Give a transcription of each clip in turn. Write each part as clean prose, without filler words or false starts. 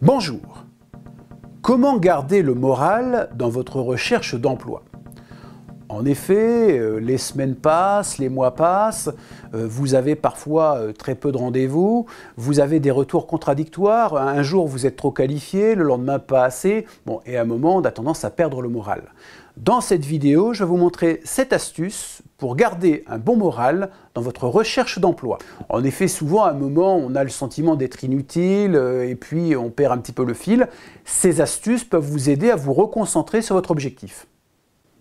Bonjour. Comment garder le moral dans votre recherche d'emploi? En effet, les semaines passent, les mois passent, vous avez parfois très peu de rendez-vous, vous avez des retours contradictoires, un jour vous êtes trop qualifié, le lendemain pas assez, et à un moment on a tendance à perdre le moral. Dans cette vidéo, je vais vous montrer 7 astuces pour garder un bon moral dans votre recherche d'emploi. En effet, souvent à un moment on a le sentiment d'être inutile et puis on perd un petit peu le fil. Ces astuces peuvent vous aider à vous reconcentrer sur votre objectif.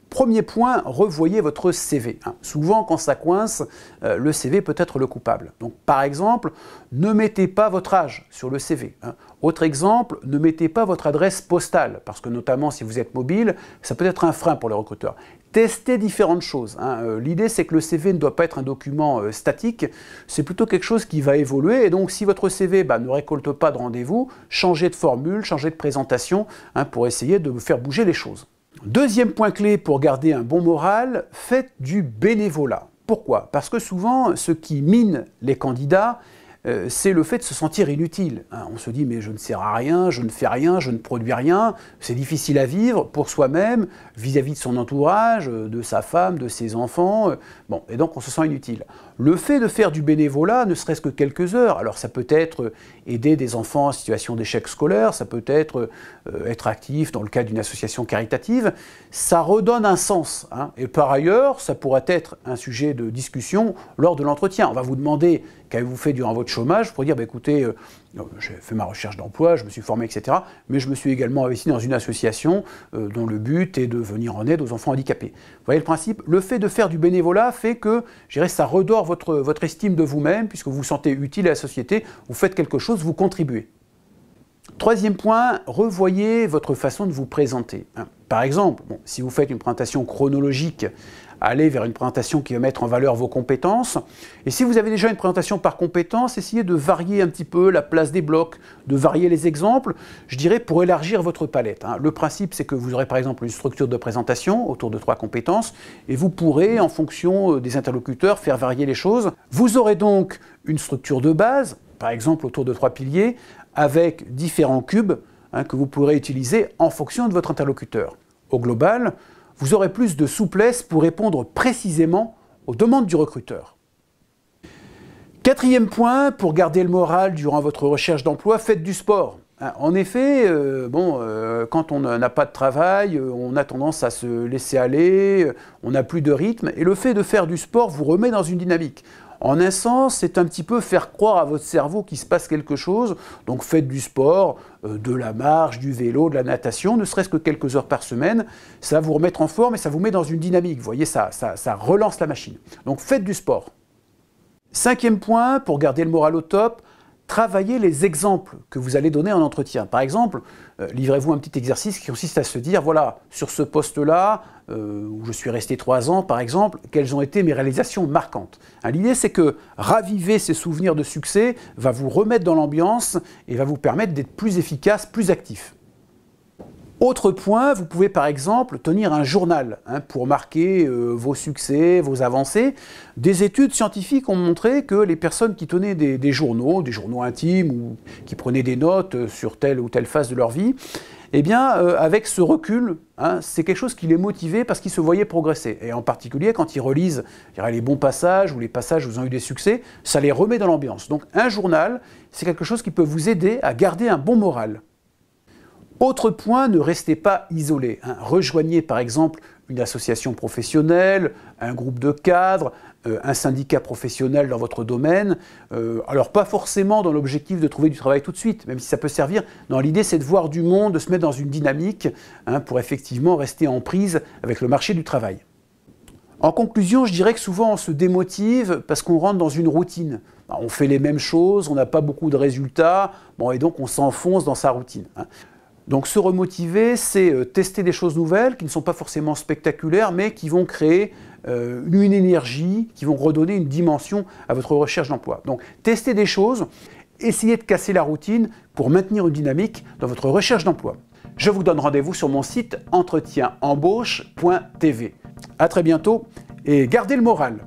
Premier point, revoyez votre CV. Souvent, quand ça coince, le CV peut être le coupable. Donc, par exemple, ne mettez pas votre âge sur le CV. Autre exemple, ne mettez pas votre adresse postale, parce que notamment si vous êtes mobile, ça peut être un frein pour les recruteurs. Testez différentes choses. L'idée, c'est que le CV ne doit pas être un document statique, c'est plutôt quelque chose qui va évoluer. Et donc, si votre CV ne récolte pas de rendez-vous, changez de formule, changez de présentation pour essayer de faire bouger les choses. Deuxième point clé pour garder un bon moral, faites du bénévolat. Pourquoi? Parce que souvent, ce qui mine les candidats, c'est le fait de se sentir inutile. On se dit, mais je ne sers à rien, je ne fais rien, je ne produis rien. C'est difficile à vivre pour soi-même, vis-à-vis de son entourage, de sa femme, de ses enfants. Et donc on se sent inutile. Le fait de faire du bénévolat, ne serait-ce que quelques heures, alors ça peut être aider des enfants en situation d'échec scolaire, ça peut être être actif dans le cadre d'une association caritative, ça redonne un sens. Et par ailleurs, ça pourrait être un sujet de discussion lors de l'entretien. On va vous demander qu'avez-vous fait durant votre chômage, vous pourrez dire, écoutez, j'ai fait ma recherche d'emploi, je me suis formé, etc. Mais je me suis également investi dans une association dont le but est de venir en aide aux enfants handicapés. Vous voyez le principe? Le fait de faire du bénévolat fait que, je dirais, ça redore votre estime de vous-même, puisque vous vous sentez utile à la société, vous faites quelque chose, vous contribuez. Troisième point, revoyez votre façon de vous présenter. Par exemple, si vous faites une présentation chronologique, allez vers une présentation qui va mettre en valeur vos compétences. Et si vous avez déjà une présentation par compétences, essayez de varier un petit peu la place des blocs, de varier les exemples, je dirais, pour élargir votre palette. Le principe, c'est que vous aurez par exemple une structure de présentation autour de 3 compétences, et vous pourrez, en fonction des interlocuteurs, faire varier les choses. Vous aurez donc une structure de base, par exemple autour de 3 piliers, avec différents cubes que vous pourrez utiliser en fonction de votre interlocuteur. Au global, vous aurez plus de souplesse pour répondre précisément aux demandes du recruteur. Quatrième point, pour garder le moral durant votre recherche d'emploi, faites du sport. En effet, quand on n'a pas de travail, on a tendance à se laisser aller, on n'a plus de rythme, et le fait de faire du sport vous remet dans une dynamique. En un sens, c'est un petit peu faire croire à votre cerveau qu'il se passe quelque chose, donc faites du sport, de la marche, du vélo, de la natation, ne serait-ce que quelques heures par semaine, ça va vous remettre en forme et ça vous met dans une dynamique, vous voyez, ça relance la machine. Donc faites du sport. Cinquième point, pour garder le moral au top, travaillez les exemples que vous allez donner en entretien. Par exemple, livrez-vous un petit exercice qui consiste à se dire, voilà, sur ce poste-là, où je suis resté 3 ans par exemple, quelles ont été mes réalisations marquantes. L'idée, c'est que raviver ces souvenirs de succès va vous remettre dans l'ambiance et va vous permettre d'être plus efficace, plus actif. Autre point, vous pouvez par exemple tenir un journal pour marquer vos succès, vos avancées. Des études scientifiques ont montré que les personnes qui tenaient des journaux intimes ou qui prenaient des notes sur telle ou telle phase de leur vie, eh bien, avec ce recul, c'est quelque chose qui les motivait parce qu'ils se voyaient progresser. Et en particulier, quand ils relisent les bons passages ou les passages où ils ont eu des succès, ça les remet dans l'ambiance. Donc un journal, c'est quelque chose qui peut vous aider à garder un bon moral. Autre point, ne restez pas isolé. Rejoignez par exemple une association professionnelle, un groupe de cadres, un syndicat professionnel dans votre domaine. Alors pas forcément dans l'objectif de trouver du travail tout de suite, même si ça peut servir. Non, l'idée c'est de voir du monde, de se mettre dans une dynamique pour effectivement rester en prise avec le marché du travail. En conclusion, je dirais que souvent on se démotive parce qu'on rentre dans une routine. On fait les mêmes choses, on n'a pas beaucoup de résultats, et donc on s'enfonce dans sa routine. Donc se remotiver, c'est tester des choses nouvelles qui ne sont pas forcément spectaculaires, mais qui vont créer une énergie, qui vont redonner une dimension à votre recherche d'emploi. Donc testez des choses, essayez de casser la routine pour maintenir une dynamique dans votre recherche d'emploi. Je vous donne rendez-vous sur mon site entretienembauche.tv. À très bientôt et gardez le moral.